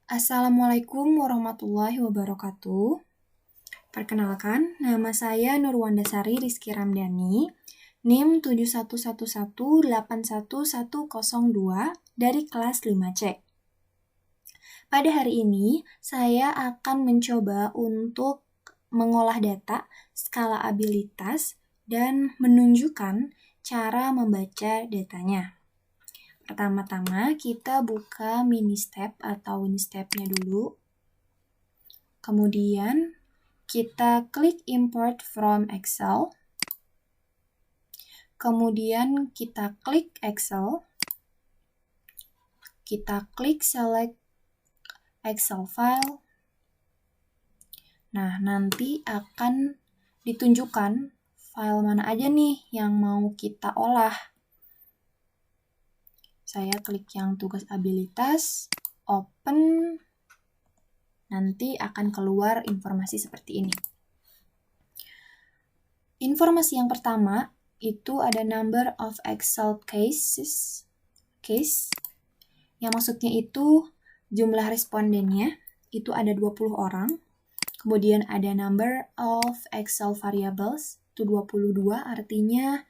Assalamualaikum warahmatullahi wabarakatuh. Perkenalkan, nama saya Nurwandasari Rizky Ramdhani, NIM 711181102 dari kelas 5C. Pada hari ini, saya akan mencoba untuk mengolah data, skala abilitas, dan menunjukkan cara membaca datanya. Pertama-tama, kita buka Ministep atau Winstep-nya dulu. Kemudian, kita klik Import from Excel. Kemudian, kita klik Excel. Kita klik Select Excel File. Nah, nanti akan ditunjukkan file mana aja nih yang mau kita olah. Saya klik yang tugas abilitas, open, nanti akan keluar informasi seperti ini. Informasi yang pertama, itu ada number of Excel case, yang maksudnya itu jumlah respondennya, itu ada 20 orang. Kemudian ada number of Excel variables, itu 22, artinya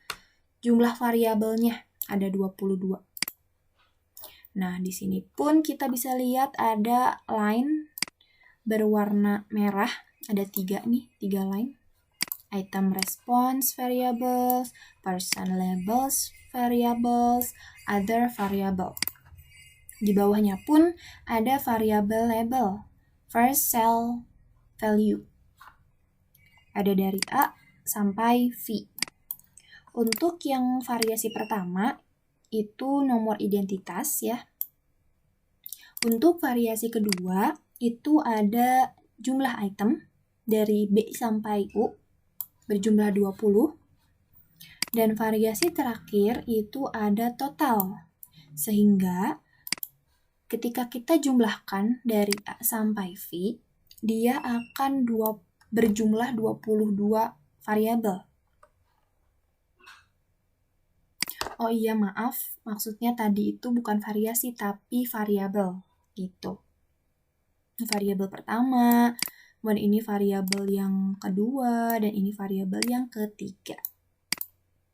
jumlah variabelnya ada 22. Nah, di sini pun kita bisa lihat ada line berwarna merah, ada 3 line. Item response variables, person labels variables, other variable. Di bawahnya pun ada variable label, first cell value. Ada dari A sampai V. Untuk yang variasi pertama, itu nomor identitas ya. Untuk variasi kedua, itu ada jumlah item dari B sampai U berjumlah 20. Dan variasi terakhir itu ada total. Sehingga ketika kita jumlahkan dari A sampai V, dia akan berjumlah 22 variabel. Oh iya, maaf, maksudnya tadi itu bukan variasi tapi variabel gitu. Variabel pertama, kemudian ini variabel yang kedua, dan ini variabel yang ketiga.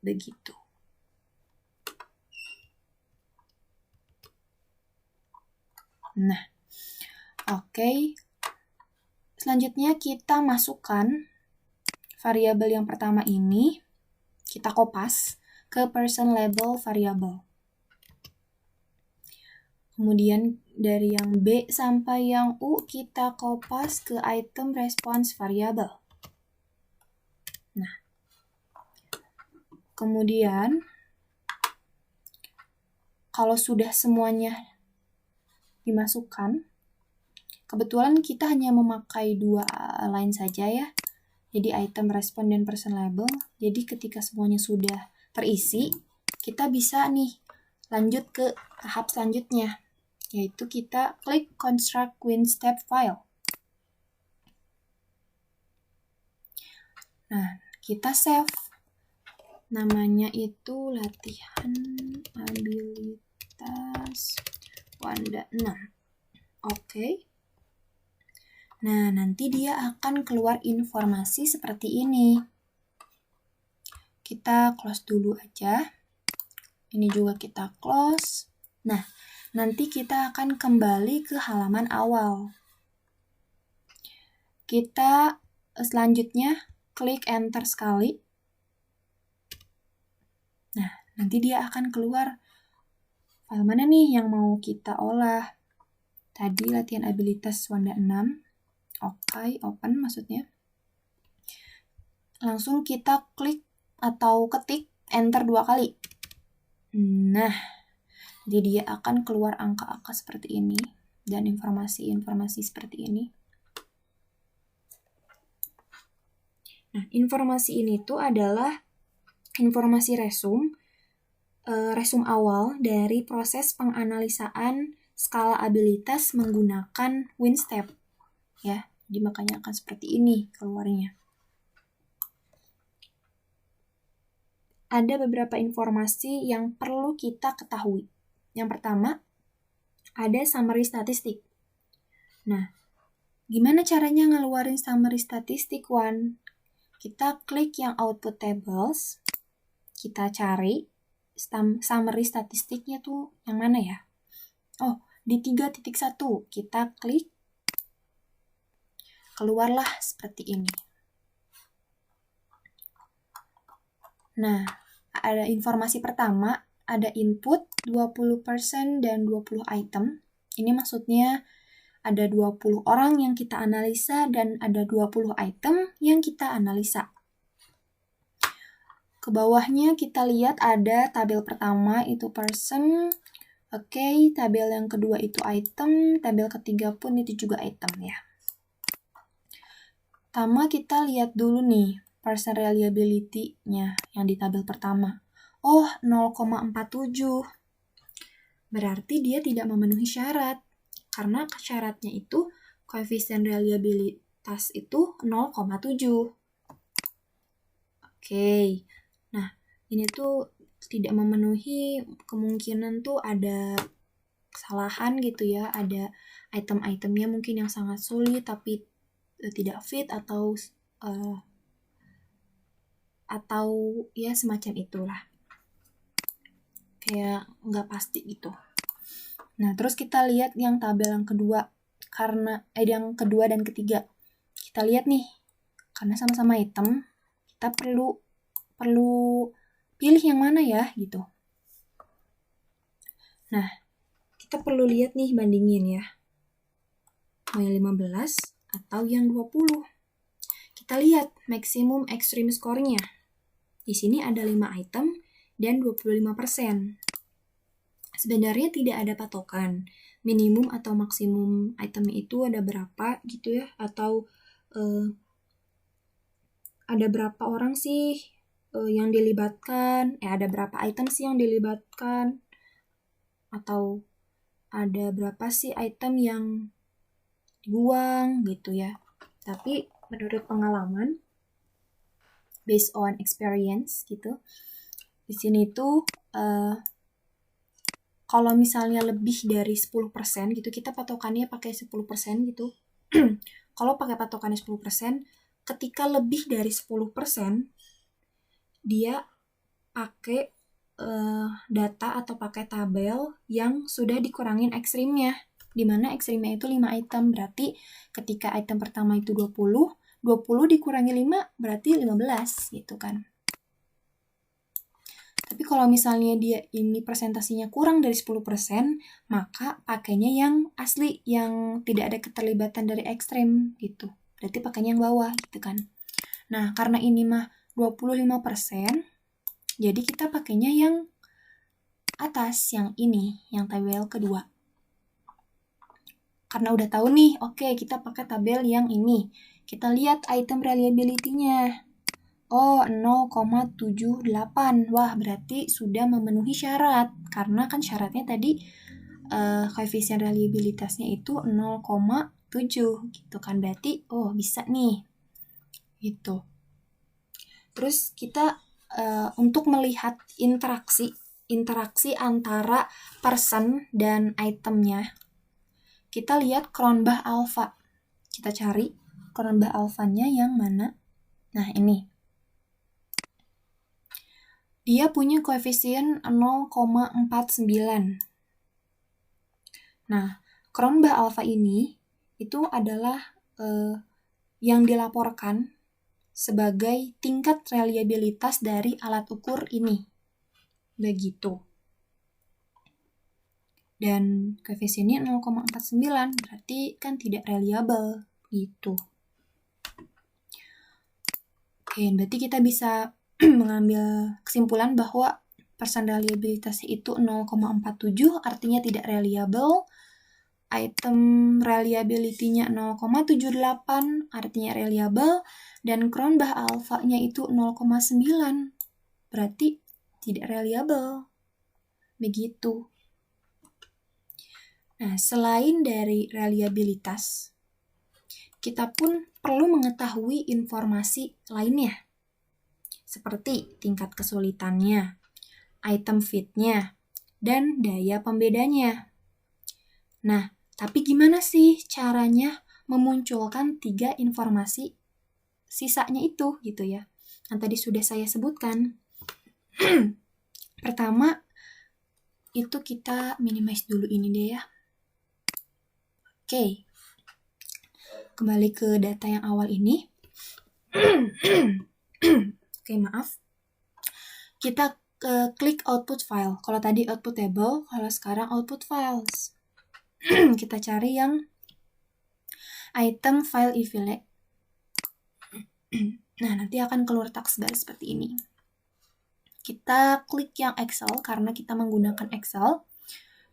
Begitu. Nah, oke. Selanjutnya kita masukkan variabel yang pertama ini, kita kopas ke person label variable. Kemudian dari yang B sampai yang U kita kopas ke item response variable. Nah, kemudian kalau sudah semuanya dimasukkan, kebetulan kita hanya memakai 2 line saja ya. Jadi item respon dan person label. Jadi ketika semuanya sudah terisi, kita bisa nih lanjut ke tahap selanjutnya, yaitu kita klik construct Winstep file. Nah, kita save. Namanya itu latihan abilitas Wanda 6. Oke. Nah, nanti dia akan keluar informasi seperti ini. Kita close dulu aja. Ini juga kita close. Nah, nanti kita akan kembali ke halaman awal. Kita selanjutnya klik enter sekali. Nah, nanti dia akan keluar file mana nih yang mau kita olah. Tadi latihan abilitas Wanda 6. Oke, open maksudnya. Langsung kita klik atau ketik enter 2 kali. Nah, jadi dia akan keluar angka-angka seperti ini dan informasi-informasi seperti ini. Nah, informasi ini tuh adalah informasi resum awal dari proses penganalisaan skala abilitas menggunakan Winstep. Ya, jadi makanya akan seperti ini keluarnya. Ada beberapa informasi yang perlu kita ketahui. Yang pertama, ada summary statistik. Nah, gimana caranya ngeluarin summary statistik, Wan? Kita klik yang output tables, kita cari summary statistiknya tuh yang mana ya? Oh, di 3.1, kita klik, keluarlah seperti ini. Nah, ada informasi pertama, ada input 20% dan 20 item. Ini maksudnya ada 20 orang yang kita analisa dan ada 20 item yang kita analisa. Ke bawahnya kita lihat ada tabel pertama itu person, oke, tabel yang kedua itu item, tabel ketiga pun itu juga item ya. Pertama kita lihat dulu nih person reliability-nya yang di tabel pertama. Oh, 0,47. Berarti dia tidak memenuhi syarat. Karena syaratnya itu koefisien reliabilitas itu 0,7. Oke. Nah, ini tuh tidak memenuhi, kemungkinan tuh ada kesalahan gitu ya, ada item-itemnya mungkin yang sangat sulit tapi tidak fit atau ya semacam itulah. Kayak nggak pasti gitu. Nah, terus kita lihat yang tabel yang kedua, karena yang kedua dan ketiga. Kita lihat nih, karena sama-sama item, kita perlu pilih yang mana ya gitu. Nah, kita perlu lihat nih, bandingin ya. Mau yang 15 atau yang 20. Kita lihat maksimum extreme score-nya. Di sini ada 5 item dan 25%. Sebenarnya tidak ada patokan minimum atau maksimum itemnya itu ada berapa gitu ya, atau ada berapa orang sih yang dilibatkan, ada berapa item sih yang dilibatkan, atau ada berapa sih item yang dibuang gitu ya. Tapi menurut pengalaman, based on experience gitu, di sini tuh kalau misalnya lebih dari 10% gitu, kita patokannya pakai 10% gitu. Kalau pakai patokannya 10%, ketika lebih dari 10%, dia pakai data atau pakai tabel yang sudah dikurangin ekstrimnya. Di mana ekstrimnya itu 5 item, berarti ketika item pertama itu 20 dikurangi 5 berarti 15 gitu kan. Tapi kalau misalnya dia ini presentasinya kurang dari 10%, maka pakainya yang asli, yang tidak ada keterlibatan dari ekstrem gitu. Berarti pakainya yang bawah gitu kan. Nah, karena ini mah 25%, jadi kita pakainya yang atas, yang ini, yang tabel kedua. Karena udah tahu nih, oke, kita pakai tabel yang ini. Kita lihat item reliability-nya. Oh, 0,78. Wah, berarti sudah memenuhi syarat. Karena kan syaratnya tadi koefisien reliabilitasnya itu 0,7 gitu kan. Berarti, oh bisa nih. Gitu. Terus kita untuk melihat interaksi antara person dan itemnya, kita lihat Cronbach alpha. Kita cari Cronbach alpha-nya yang mana. Nah, ini. Dia punya koefisien 0,49. Nah, Cronbach alpha ini itu adalah yang dilaporkan sebagai tingkat reliabilitas dari alat ukur ini. Begitu. Dan koefisiennya 0,49, berarti kan tidak reliable gitu. Oke, berarti kita bisa mengambil kesimpulan bahwa persen reliabilitas itu 0,47, artinya tidak reliable. Item reliability-nya 0,78, artinya reliable. Dan Cronbach alpha-nya itu 0,9, berarti tidak reliable. Begitu. Nah, selain dari reliabilitas, kita pun perlu mengetahui informasi lainnya, seperti tingkat kesulitannya, item fit-nya, dan daya pembedanya. Nah, Tapi gimana sih caranya memunculkan 3 informasi sisanya itu gitu ya. Yang tadi sudah saya sebutkan. Pertama, itu kita minimize dulu ini deh ya. Oke. Kembali ke data yang awal ini. Oke, maaf. Kita klik output file. Kalau tadi output table, kalau sekarang output files. Kita cari yang item file evaluate. Nah, nanti akan keluar taskbar seperti ini. Kita klik yang Excel karena kita menggunakan Excel.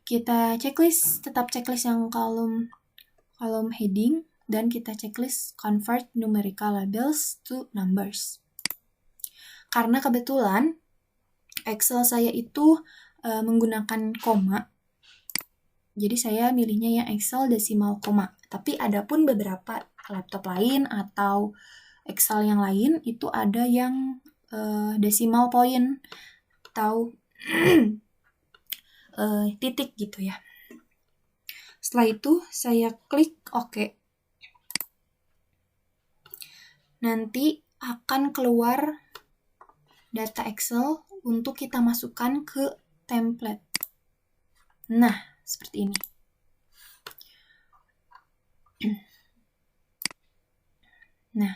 Kita checklist, tetap checklist yang kolom heading, dan kita checklist convert numerical labels to numbers. Karena kebetulan Excel saya itu menggunakan koma, jadi saya milihnya yang Excel desimal koma. Tapi ada pun beberapa laptop lain atau Excel yang lain itu ada yang decimal point atau titik gitu ya. Setelah itu saya klik OK. Nanti akan keluar data Excel untuk kita masukkan ke template. Nah, seperti ini. Nah,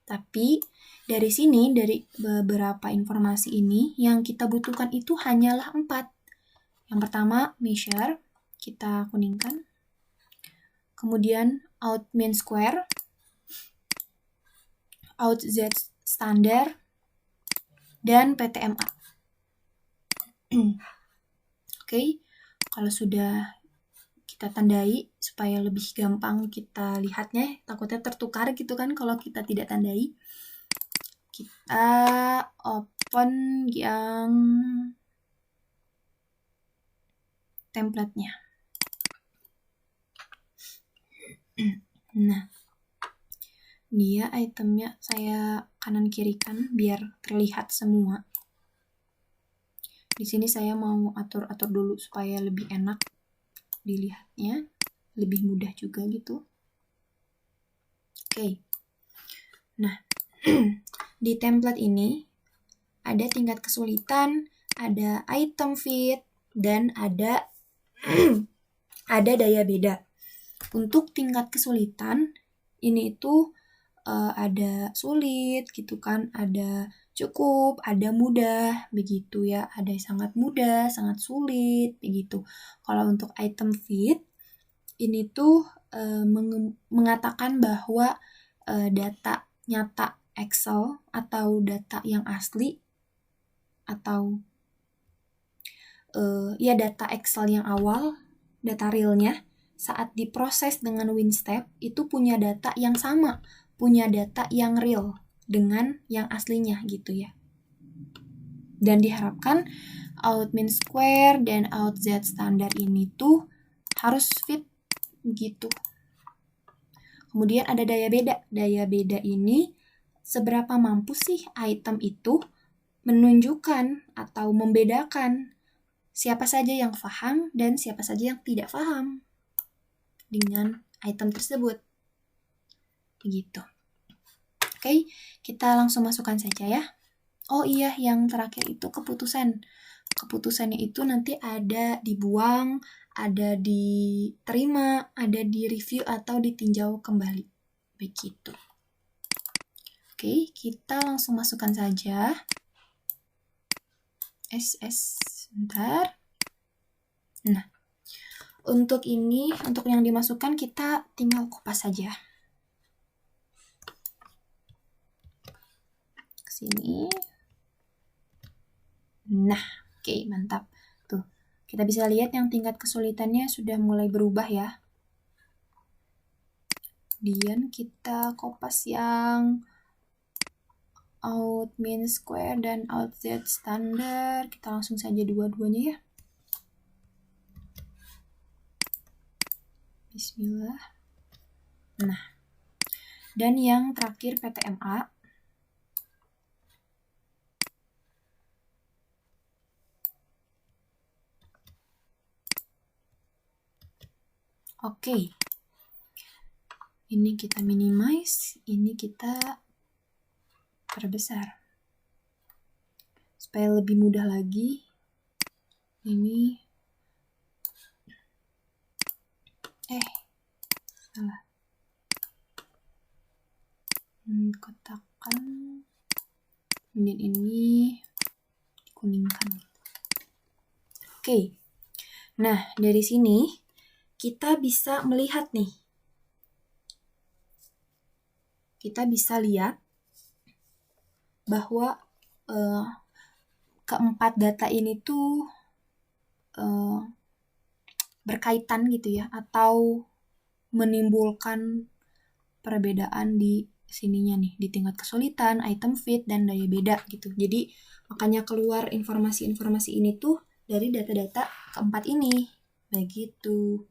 tapi dari sini, dari beberapa informasi ini, yang kita butuhkan itu hanyalah 4. Yang pertama, measure, kita kuningkan. Kemudian, out mean square, out z standard, dan PTMA. Oke, kalau sudah kita tandai supaya lebih gampang kita lihatnya, takutnya tertukar gitu kan kalau kita tidak tandai. Kita open yang template-nya. Nah, dia itemnya saya kanan kirikan biar terlihat semua. Di sini saya mau atur-atur dulu supaya lebih enak dilihatnya, lebih mudah juga gitu. Oke. Nah, di template ini ada tingkat kesulitan, ada item fit, dan ada daya beda. Untuk tingkat kesulitan ini itu ada sulit gitu kan, ada cukup, ada mudah, begitu ya. Ada sangat mudah, sangat sulit, begitu. Kalau untuk item fit, ini tuh mengatakan bahwa data nyata Excel atau data yang asli, atau data Excel yang awal, data realnya, saat diproses dengan WinStep, itu punya data yang sama, punya data yang real dengan yang aslinya gitu ya. Dan diharapkan out mean square dan out z standard ini tuh harus fit gitu. Kemudian ada daya beda. Daya beda ini seberapa mampu sih item itu menunjukkan atau membedakan siapa saja yang paham dan siapa saja yang tidak paham dengan item tersebut. Begitu. Oke, kita langsung masukkan saja ya. Oh iya, yang terakhir itu keputusan. Keputusannya itu nanti ada dibuang, ada diterima, ada di review atau ditinjau kembali. Begitu. Oke, kita langsung masukkan saja. Sebentar. Nah, untuk ini, untuk yang dimasukkan kita tinggal kopas saja. Sini. Nah, oke, mantap. Tuh, kita bisa lihat yang tingkat kesulitannya sudah mulai berubah ya. Kemudian kita kopas yang out mean square dan out z standard. Kita langsung saja dua-duanya ya. Bismillah. Nah, dan yang terakhir PTMA. Oke. Ini kita minimize, ini kita perbesar. Supaya lebih mudah lagi, ini salah. Kotakkan, kemudian ini dikuningkan. Oke. Nah, dari sini kita bisa melihat nih. Kita bisa lihat bahwa keempat data ini tuh berkaitan gitu ya, atau menimbulkan perbedaan di sininya nih, di tingkat kesulitan, item fit, dan daya beda gitu. Jadi makanya keluar informasi-informasi ini tuh dari data-data keempat ini. Begitu.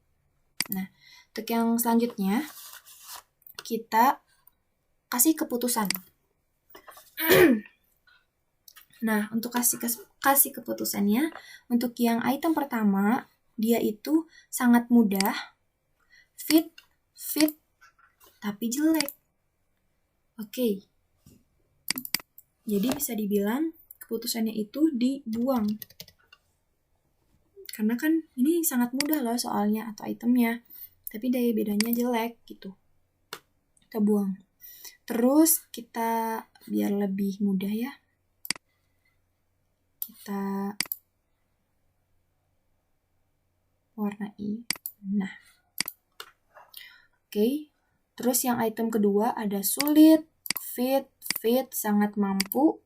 Nah, untuk yang selanjutnya, kita kasih keputusan. Nah, untuk kasih keputusannya, untuk yang item pertama, dia itu sangat mudah, fit, tapi jelek. Oke. Jadi bisa dibilang keputusannya itu dibuang. Karena kan ini sangat mudah loh soalnya atau itemnya, tapi daya bedanya jelek gitu. Kita buang. Terus kita biar lebih mudah ya, kita warnai. Nah. Oke. Terus yang item kedua ada sulit, fit, sangat mampu,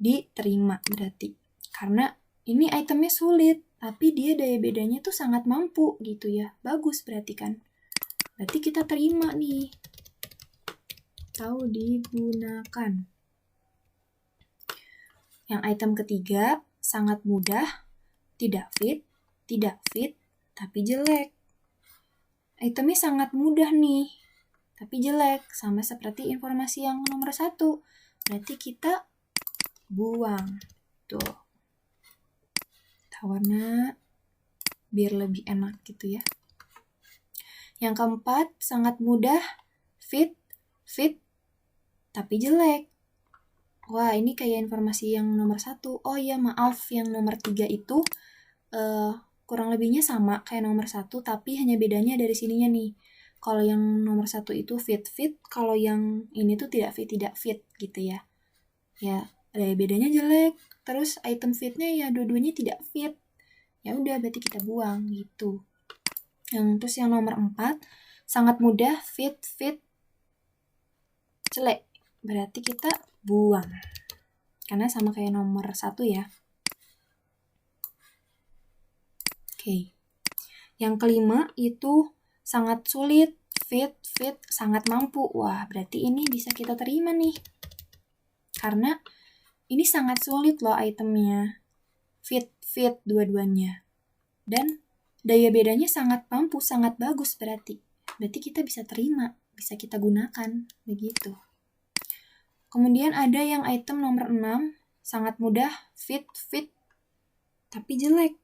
diterima berarti. Karena ini itemnya sulit, tapi dia daya bedanya tuh sangat mampu gitu ya. Bagus berarti kan. Berarti kita terima nih. Tahu digunakan. Yang item ketiga, sangat mudah, tidak fit, tapi jelek. Itemnya sangat mudah nih, tapi jelek. Sama seperti informasi yang nomor 1. Berarti kita buang. Tuh. Warna biar lebih enak gitu ya. Yang keempat, sangat mudah, fit, tapi jelek. Wah, ini kayak informasi yang nomor 1. Oh iya, maaf, yang nomor 3 itu kurang lebihnya sama kayak nomor 1, tapi hanya bedanya dari sininya nih. Kalau yang nomor 1 itu fit, kalau yang ini tuh tidak fit gitu ya. Ya, ada bedanya jelek. Terus item fitnya ya dua-duanya tidak fit. Ya udah, berarti kita buang gitu. Terus yang nomor 4, sangat mudah, fit, jelek. Berarti kita buang. Karena sama kayak nomor 1 ya. Oke. Yang kelima itu sangat sulit, fit, sangat mampu. Wah, berarti ini bisa kita terima nih. Karena ini sangat sulit loh itemnya. Fit, dua-duanya. Dan daya bedanya sangat mampu, sangat bagus berarti. Berarti kita bisa terima, bisa kita gunakan, begitu. Kemudian ada yang item nomor 6, sangat mudah, fit, tapi jelek.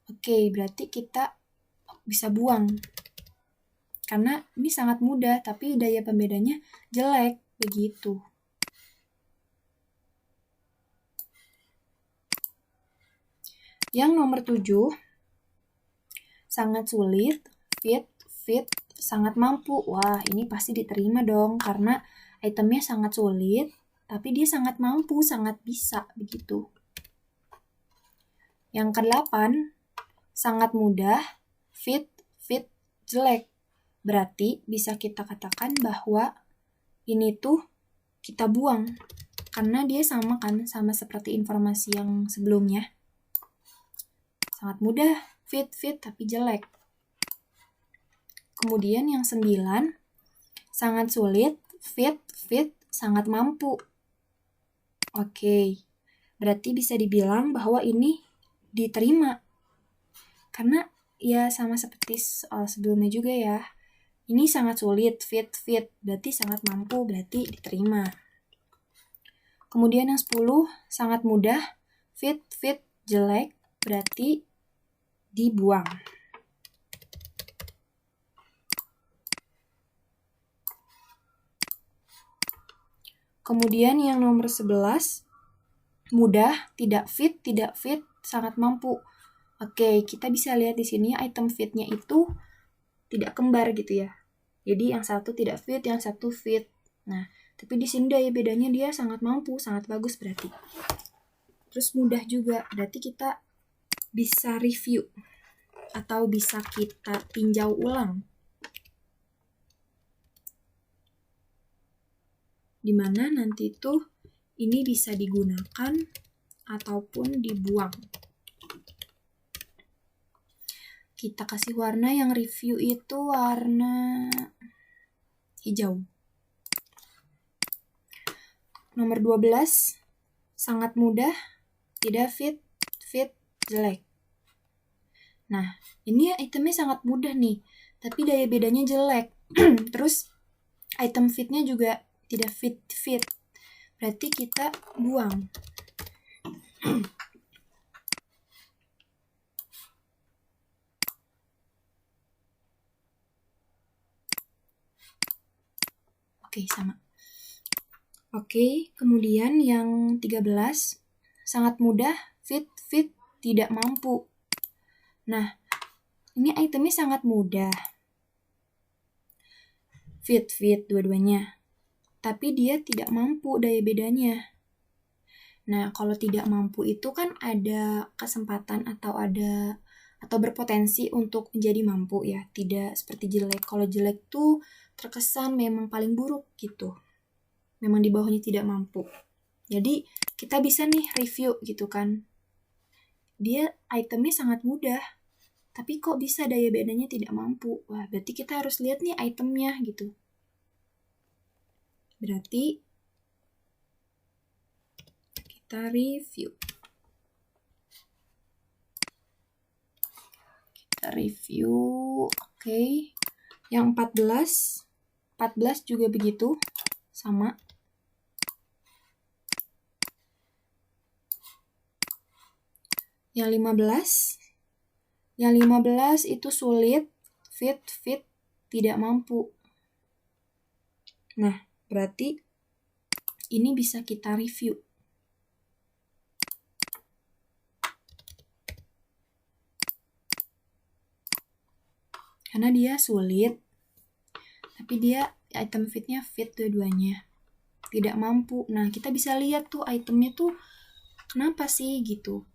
Oke, berarti kita bisa buang. Karena ini sangat mudah, tapi daya pembedanya jelek, begitu. Yang nomor 7, sangat sulit, fit, sangat mampu. Wah, ini pasti diterima dong, karena itemnya sangat sulit, tapi dia sangat mampu, sangat bisa, begitu. Yang ke-8, sangat mudah, fit, jelek. Berarti bisa kita katakan bahwa ini tuh kita buang. Karena dia sama kan, sama seperti informasi yang sebelumnya. Sangat mudah, fit, tapi jelek. Kemudian yang 9, sangat sulit, fit, sangat mampu. Oke, berarti bisa dibilang bahwa ini diterima. Karena ya sama seperti soal sebelumnya juga ya. Ini sangat sulit, fit, berarti sangat mampu, berarti diterima. Kemudian yang 10, sangat mudah, fit, jelek, berarti dibuang. Kemudian yang nomor 11, mudah, tidak fit, sangat mampu. Oke, kita bisa lihat di sini item fitnya itu tidak kembar gitu ya. Jadi yang satu tidak fit, yang satu fit. Nah, tapi di sini daya bedanya dia sangat mampu, sangat bagus berarti. Terus mudah juga, berarti kita bisa review atau bisa kita tinjau ulang. Dimana nanti itu ini bisa digunakan ataupun dibuang. Kita kasih warna yang review itu warna hijau. Nomor 12, sangat mudah, tidak fit, jelek. Nah, ini itemnya sangat mudah nih, tapi daya bedanya jelek. Terus item fitnya juga tidak fit. Berarti kita buang. Oke, sama. Oke, kemudian yang 13, sangat mudah, fit, tidak mampu. Nah, ini itemnya sangat mudah. Fit, dua-duanya. Tapi dia tidak mampu daya bedanya. Nah, kalau tidak mampu itu kan ada kesempatan atau berpotensi untuk menjadi mampu ya. Tidak seperti jelek. Kalau jelek tuh terkesan memang paling buruk gitu. Memang di bawahnya tidak mampu. Jadi kita bisa nih review gitu kan. Dia itemnya sangat mudah, tapi kok bisa daya bedanya tidak mampu? Wah, berarti kita harus lihat nih itemnya gitu. Berarti kita review. Oke. Yang 14 juga begitu, sama. Yang 15 itu sulit, fit, tidak mampu. Nah, berarti ini bisa kita review. Karena dia sulit, tapi dia item fitnya fit dua-duanya. Tidak mampu. Nah, kita bisa lihat tuh itemnya tuh kenapa sih gitu.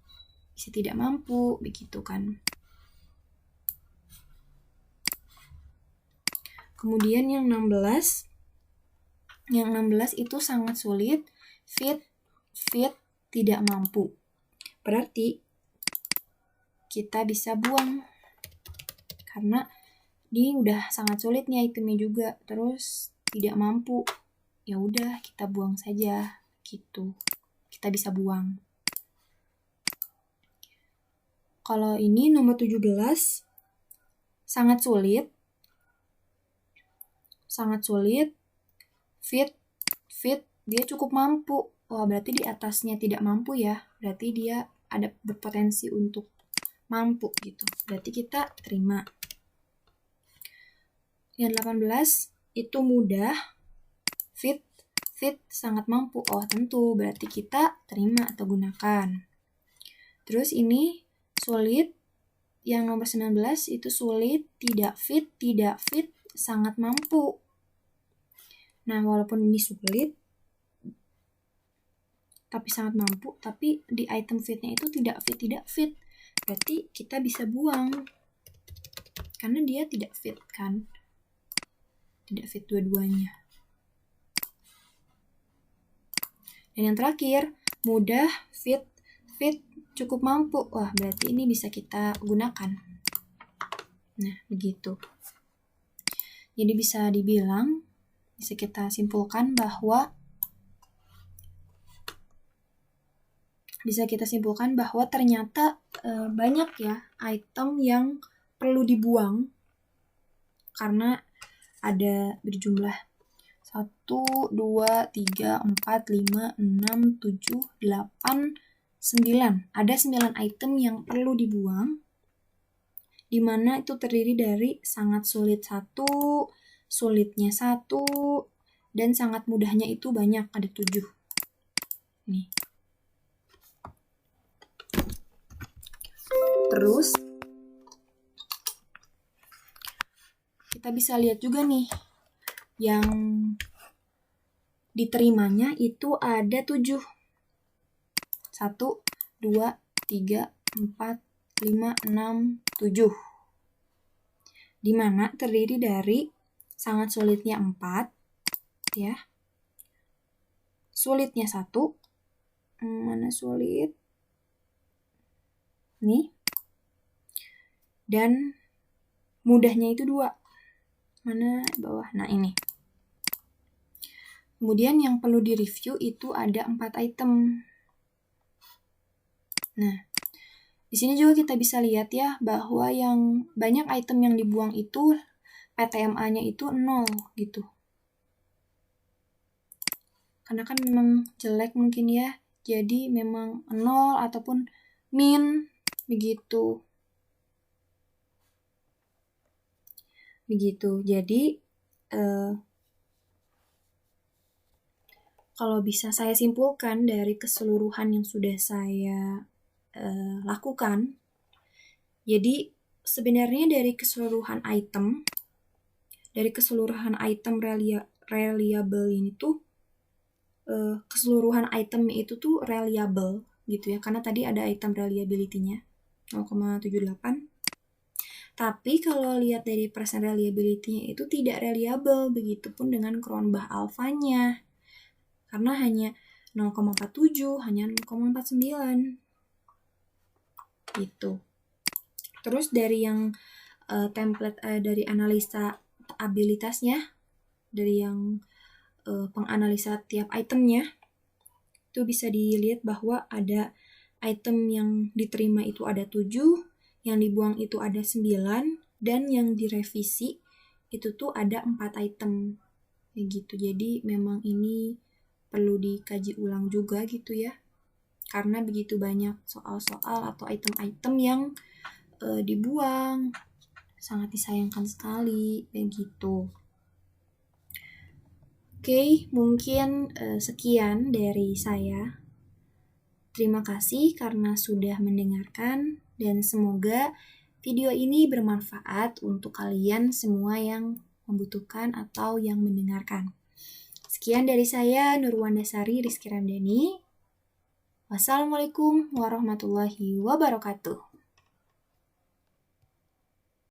Bisa tidak mampu, begitu kan. Kemudian yang 16 itu sangat sulit, fit, tidak mampu. Berarti kita bisa buang. Karena ini udah sangat sulit nih itemnya juga, terus tidak mampu. Ya udah, kita buang saja gitu. Kita bisa buang. Kalau ini nomor 17, sangat sulit, fit, dia cukup mampu. Wah, berarti di atasnya tidak mampu ya. Berarti dia ada berpotensi untuk mampu gitu. Berarti kita terima. Yang 18 itu mudah, fit, sangat mampu. Oh, tentu berarti kita terima atau gunakan. Terus ini sulit, yang nomor 19 itu sulit, tidak fit, sangat mampu. Nah, walaupun ini sulit, tapi sangat mampu, tapi di item fitnya itu tidak fit. Berarti kita bisa buang. Karena dia tidak fit kan. Tidak fit dua-duanya. Dan yang terakhir, mudah, fit, cukup mampu. Wah, berarti ini bisa kita gunakan. Nah, begitu. Jadi bisa kita simpulkan bahwa ternyata banyak ya item yang perlu dibuang karena ada berjumlah 1, 2, 3, 4, 5, 6, 7, 8, 9. Ada 9 item yang perlu dibuang, di mana itu terdiri dari sangat sulit 1, sulitnya 1, Dan sangat mudahnya itu banyak, ada 7. Nih. Terus, kita bisa lihat juga nih, yang diterimanya itu ada 7. 1, 2, 3, 4, 5, 6, 7. Dimana terdiri dari sangat sulitnya 4, ya. Sulitnya 1. Mana sulit? Nih. Dan mudahnya itu 2. Mana bawah? Nah, ini. Kemudian yang perlu direview itu ada 4 item. Nah, di sini juga kita bisa lihat ya, bahwa yang banyak item yang dibuang itu PTMA-nya itu 0 gitu. Karena kan memang jelek mungkin ya, jadi memang 0 ataupun min, begitu. Jadi, kalau bisa saya simpulkan dari keseluruhan yang sudah saya lakukan, jadi sebenarnya dari keseluruhan item reliable ini tuh, keseluruhan itemnya itu tuh reliable gitu ya, karena tadi ada item reliability-nya 0,78. Tapi kalau lihat dari persen reliability-nya itu tidak reliable, begitupun dengan Cronbach alpha-nya. Karena hanya 0,47, hanya 0,49. Gitu. Terus dari yang template dari analisa abilitasnya, dari yang penganalisa tiap itemnya, itu bisa dilihat bahwa ada item yang diterima itu ada 7, yang dibuang itu ada 9, dan yang direvisi itu tuh ada 4 item. Kayak gitu. Jadi memang ini perlu dikaji ulang juga gitu ya. Karena begitu banyak soal-soal atau item-item yang dibuang. Sangat disayangkan sekali, begitu. Oke, mungkin sekian dari saya. Terima kasih karena sudah mendengarkan, dan semoga video ini bermanfaat untuk kalian semua yang membutuhkan atau yang mendengarkan. Sekian dari saya, Nurwandasari Rizky Ramdhani. Wassalamualaikum warahmatullahi wabarakatuh.